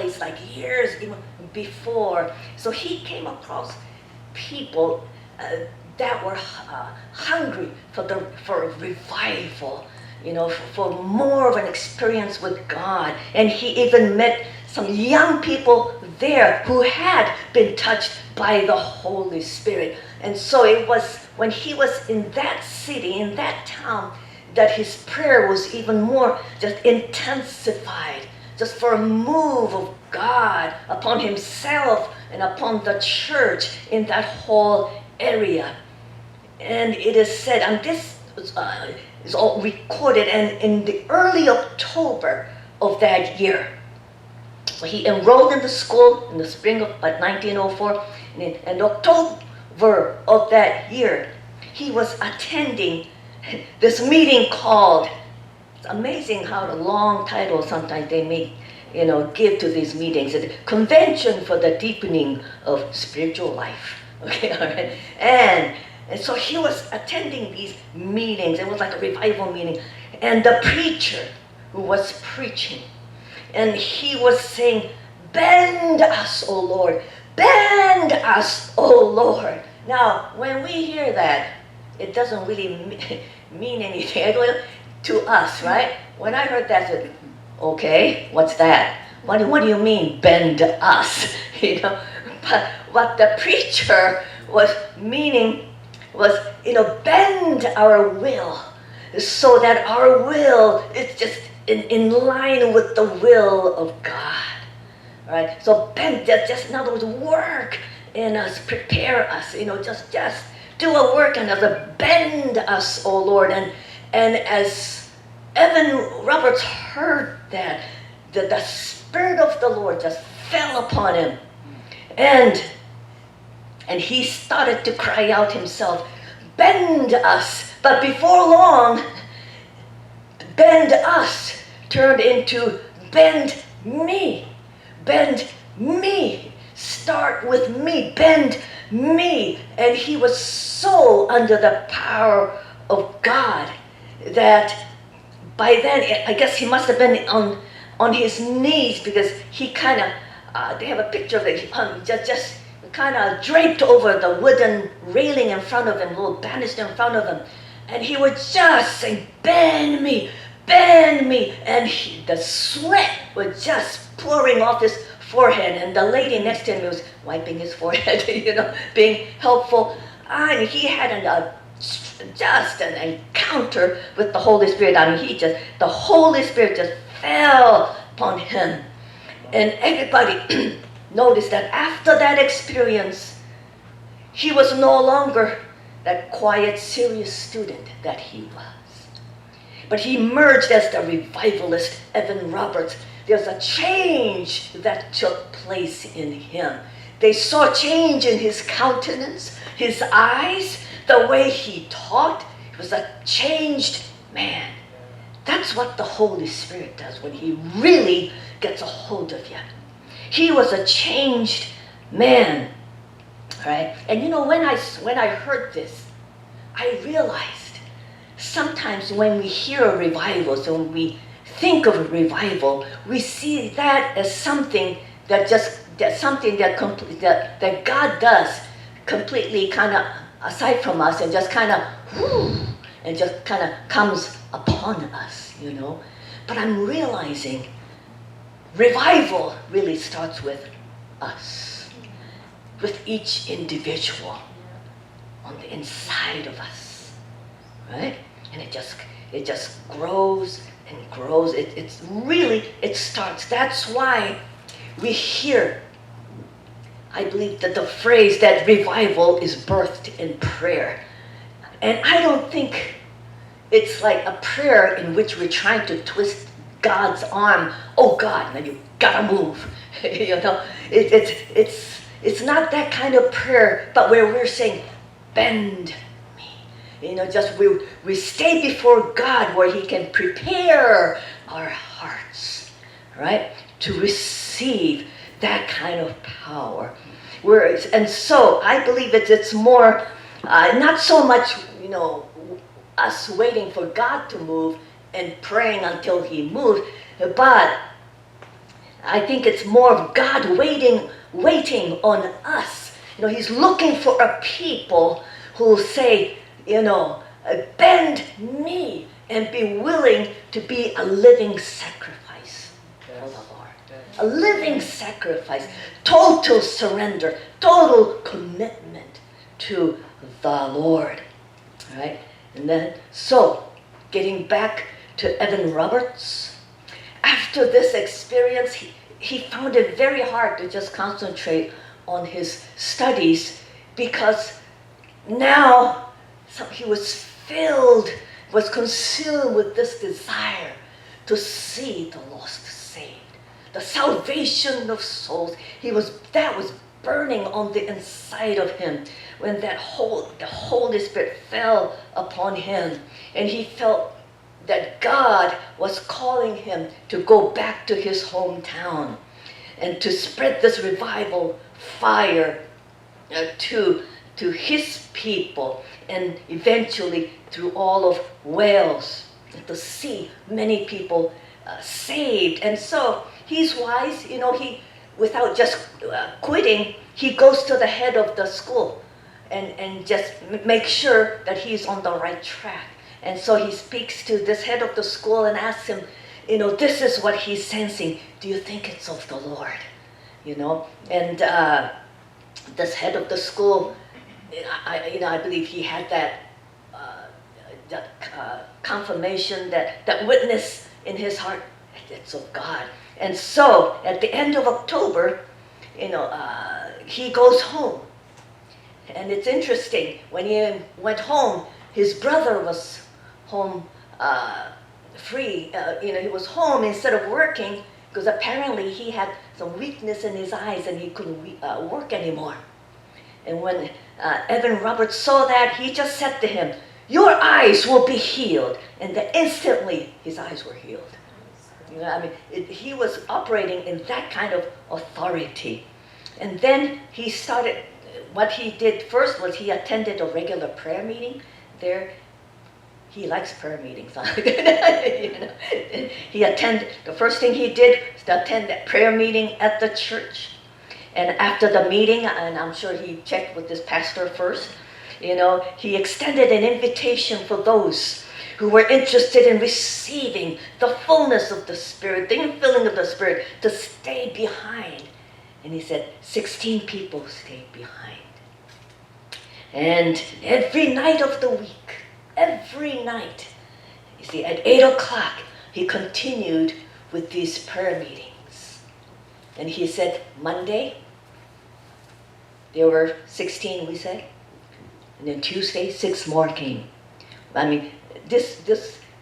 place like years even before. So he came across people that were hungry for revival, for more of an experience with God. And he even met some young people there who had been touched by the Holy Spirit. And so it was when he was in that city, in that town, that his prayer was even more just intensified, just for a move of God upon himself and upon the church in that whole area. And it is said, and this is all recorded, and in the early October of that year, so he enrolled in the school in the spring of 1904, and in October of that year, he was attending this meeting called, it's amazing how the long titles sometimes they make, give to these meetings, the Convention for the Deepening of Spiritual Life. Okay, all right? And so he was attending these meetings. It was like a revival meeting. And the preacher who was preaching, and he was saying, "Bend us, O Lord. Bend us, O Lord." Now, when we hear that, it doesn't really mean anything to us, right? When I heard that, I said, okay, what's that? What do you mean, bend us? But what the preacher was meaning was, bend our will so that our will is just in line with the will of God, right? So bend, just in other words, work in us, prepare us, just do a work in us, bend us, O Lord. And as Evan Roberts heard that, the Spirit of the Lord just fell upon him. And he started to cry out himself, "Bend us." But before long, "bend us" turned into "bend me. Bend me. Start with me. Bend me." And he was so under the power of God that by then, I guess he must have been on his knees, because he kind of, they have a picture of it, just kind of draped over the wooden railing in front of him, little banister in front of him. And he would just say, "Bend me, bend me." And the sweat was just pouring off his forehead. And the lady next to him was wiping his forehead, being helpful. And he had just an encounter with the Holy Spirit. The Holy Spirit just fell upon him. And everybody noticed that after that experience, he was no longer that quiet, serious student that he was. But he emerged as the revivalist Evan Roberts. There's a change that took place in him. They saw change in his countenance, his eyes, the way he talked. He was a changed man. That's what the Holy Spirit does when he really gets a hold of you. He was a changed man, right? And when I heard this, I realized sometimes when we hear a revival, so when we think of a revival, we see that as something that God does completely kind of aside from us, and just kind of and just kind of comes upon us, But I'm realizing revival really starts with us, with each individual on the inside of us, right? And it just grows and grows. It starts. That's why we hear, I believe, that the phrase that revival is birthed in prayer. And I don't think it's like a prayer in which we're trying to twist God's arm. "Oh God, now you gotta move." It's not that kind of prayer, but where we're saying, "Bend me." Just we stay before God where he can prepare our hearts, right? To receive that kind of power. And so I believe it's more, not so much, us waiting for God to move and praying until he moves, but I think it's more of God waiting on us. He's looking for a people who will say, bend knee and be willing to be a living sacrifice for the Lord. A living sacrifice, total surrender, total commitment to the Lord. All right? And then, so, getting back to Evan Roberts, after this experience, he found it very hard to just concentrate on his studies, because now he was consumed with this desire to see the lost saved, the salvation of souls. That was burning on the inside of him when the Holy Spirit fell upon him, and he felt that God was calling him to go back to his hometown and to spread this revival fire to his people, and eventually through all of Wales, to see many people saved. And so he's wise, he, without just quitting, he goes to the head of the school and just make sure that he's on the right track. And so he speaks to this head of the school and asks him, this is what he's sensing. Do you think it's of the Lord? And this head of the school, I believe he had that confirmation, that witness in his heart, it's of God. And so at the end of October, he goes home. And it's interesting, when he went home, his brother was home free. He was home instead of working, because apparently he had some weakness in his eyes and he couldn't work anymore. And when Evan Roberts saw that, he just said to him, "Your eyes will be healed." And then instantly his eyes were healed. He was operating in that kind of authority. And then he started, what he did first was he attended a regular prayer meeting there. He likes prayer meetings. The first thing he did was to attend that prayer meeting at the church. And after the meeting, and I'm sure he checked with his pastor first, he extended an invitation for those who were interested in receiving the fullness of the Spirit, the infilling of the Spirit, to stay behind. And he said 16 people stayed behind. And every night of the week, every night, you see, at 8 o'clock, he continued with these prayer meetings. And he said Monday, there were 16, we said. And then Tuesday, 6 more came. This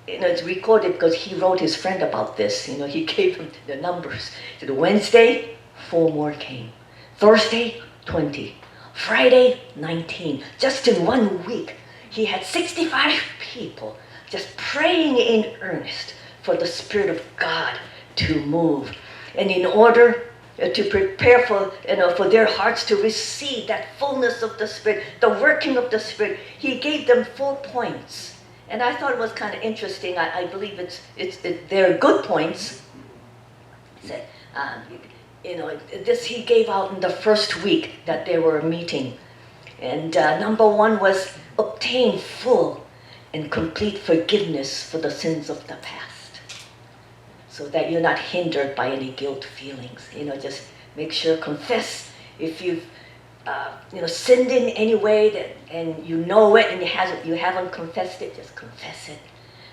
it's recorded because he wrote his friend about this. He gave him the numbers. He said Wednesday, 4 more came. Thursday, 20. Friday, 19. Just in 1 week, he had 65 people just praying in earnest for the Spirit of God to move. And in order to prepare for their hearts to receive that fullness of the Spirit, the working of the Spirit, he gave them 4 points. And I thought it was kind of interesting. I believe they're good points. He said, this he gave out in the first week that they were meeting. And number 1 was obtain full and complete forgiveness for the sins of the past, so that you're not hindered by any guilt feelings. Just make sure, confess if you've sinned in any way and you know it and you haven't confessed it, just confess it,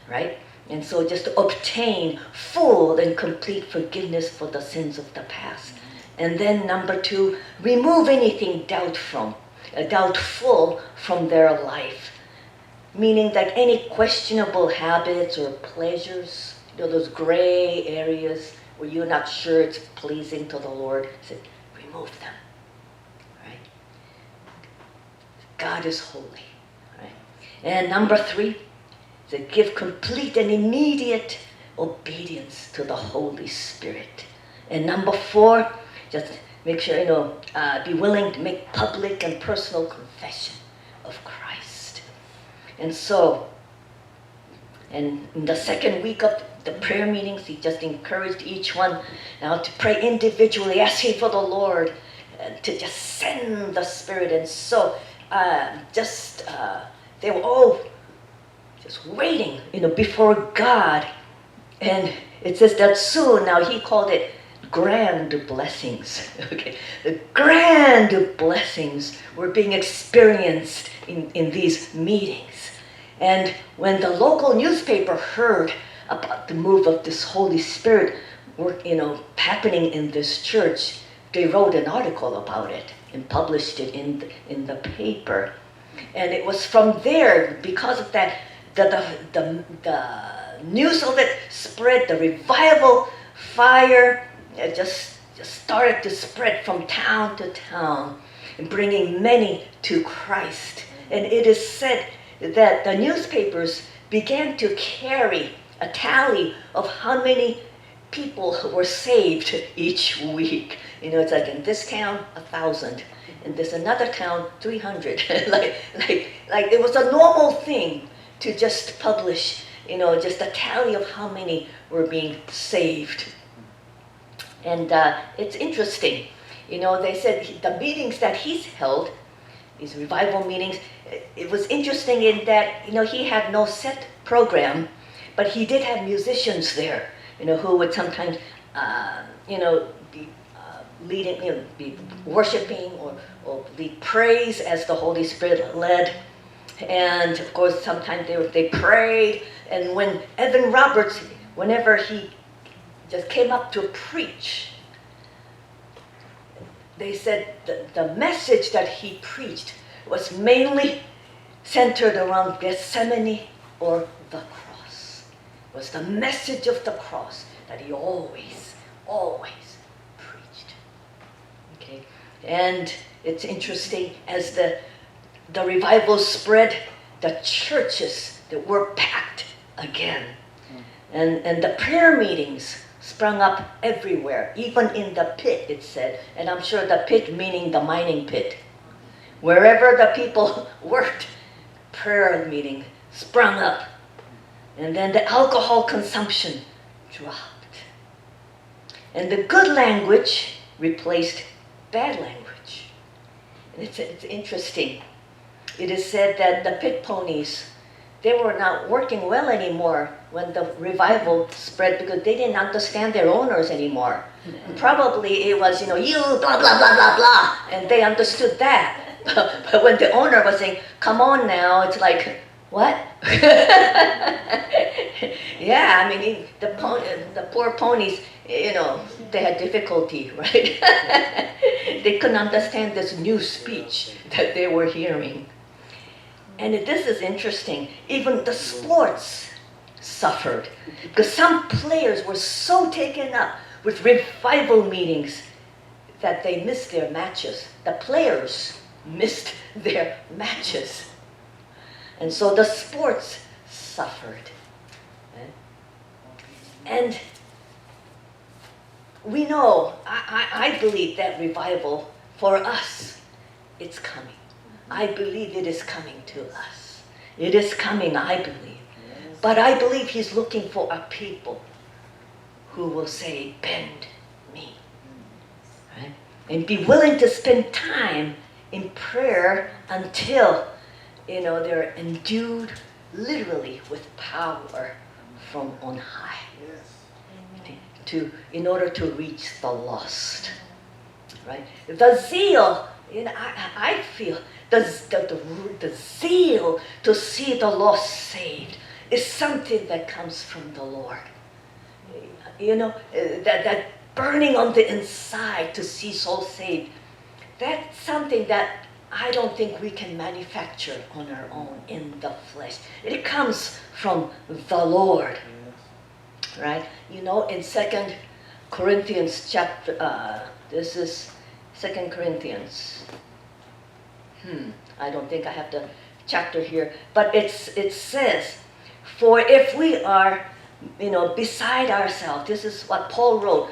right? And so just to obtain full and complete forgiveness for the sins of the past. And then number 2, remove anything doubtful from their life. Meaning that any questionable habits or pleasures, those gray areas where you're not sure it's pleasing to the Lord, said, remove them. Right? God is holy. Right? And number 3, to give complete and immediate obedience to the Holy Spirit. And number 4, just make sure, be willing to make public and personal confession of Christ. And so, And in the second week of the prayer meetings, he just encouraged each one now to pray individually, asking for the Lord to just send the Spirit. And so they were all just waiting, before God. And it says that soon, now he called it grand blessings. Okay, the grand blessings were being experienced in these meetings. And when the local newspaper heard about the move of this Holy Spirit happening in this church, they wrote an article about it and published it in the paper. And it was from there, because of that, the news of it spread. The revival fire just started to spread from town to town, and bringing many to Christ. And it is said that the newspapers began to carry a tally of how many people were saved each week. It's like in this town 1,000, in this another town 300. like it was a normal thing to just publish, just a tally of how many were being saved. And it's interesting, they said the meetings that he's held, these revival meetings, it was interesting in that, he had no set program, but he did have musicians there, who would sometimes, be leading, be worshiping or lead praise as the Holy Spirit led. And of course, sometimes they prayed. And when Evan Roberts, whenever he just came up to preach, they said the message that he preached was mainly centered around Gethsemane or the cross. It was the message of the cross that he always preached. Okay, and it's interesting, as the revival spread, the churches that were packed again, and the prayer meetings sprung up everywhere, even in the pit, it said. And I'm sure the pit meaning the mining pit. Wherever the people worked, prayer meeting sprung up. And then the alcohol consumption dropped. And the good language replaced bad language. And it's interesting. It is said that the pit ponies, they were not working well anymore when the revival spread, because they didn't understand their owners anymore. And probably it was, you blah, blah, blah, blah, blah, and they understood that. But when the owner was saying, come on now, it's like, what? Yeah, I mean, the poor ponies, they had difficulty, right? They couldn't understand this new speech that they were hearing. And this is interesting. Even the sports suffered, because some players were so taken up with revival meetings that they missed their matches. The players missed their matches. And so the sports suffered. And we know, I believe that revival for us, it's coming. I believe it is coming to us. It is coming, I believe. But I believe he's looking for a people who will say, bend me. Right? And be willing to spend time in prayer until, they're endued literally with power from on high. In order to reach the lost. Right? The zeal, I feel, the zeal to see the lost saved is something that comes from the Lord. That burning on the inside to see souls saved, that's something that I don't think we can manufacture on our own in the flesh. It comes from the Lord. Right? In 2 Corinthians chapter, this is 2 Corinthians. I don't think I have the chapter here, but it says, for if we are, beside ourselves, this is what Paul wrote,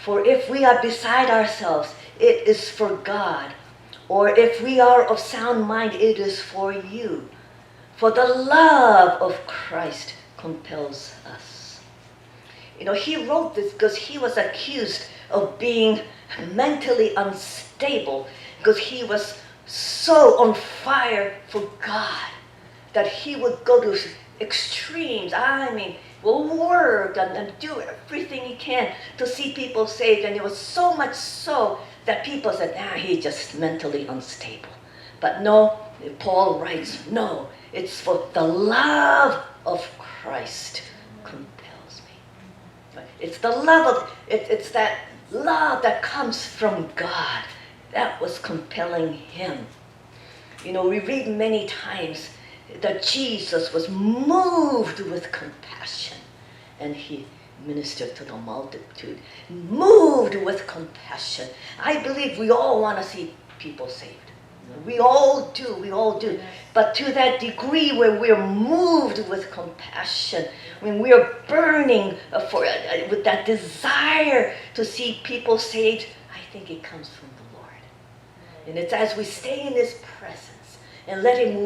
for if we are beside ourselves, it is for God. Or if we are of sound mind, it is for you. For the love of Christ compels us. He wrote this because he was accused of being mentally unstable, because he was so on fire for God that he would go to extremes. Will work and do everything he can to see people saved. And it was so much so that people said, he's just mentally unstable. But no, Paul writes, no, it's for the love of Christ compels me. It's the love it's that love that comes from God that was compelling him. We read many times that Jesus was moved with compassion and he ministered to the multitude. Moved with compassion. I believe we all want to see people saved. We all do. But to that degree where we're moved with compassion, when we're burning with that desire to see people saved, I think it comes from the Lord. And it's as we stay in his presence and let him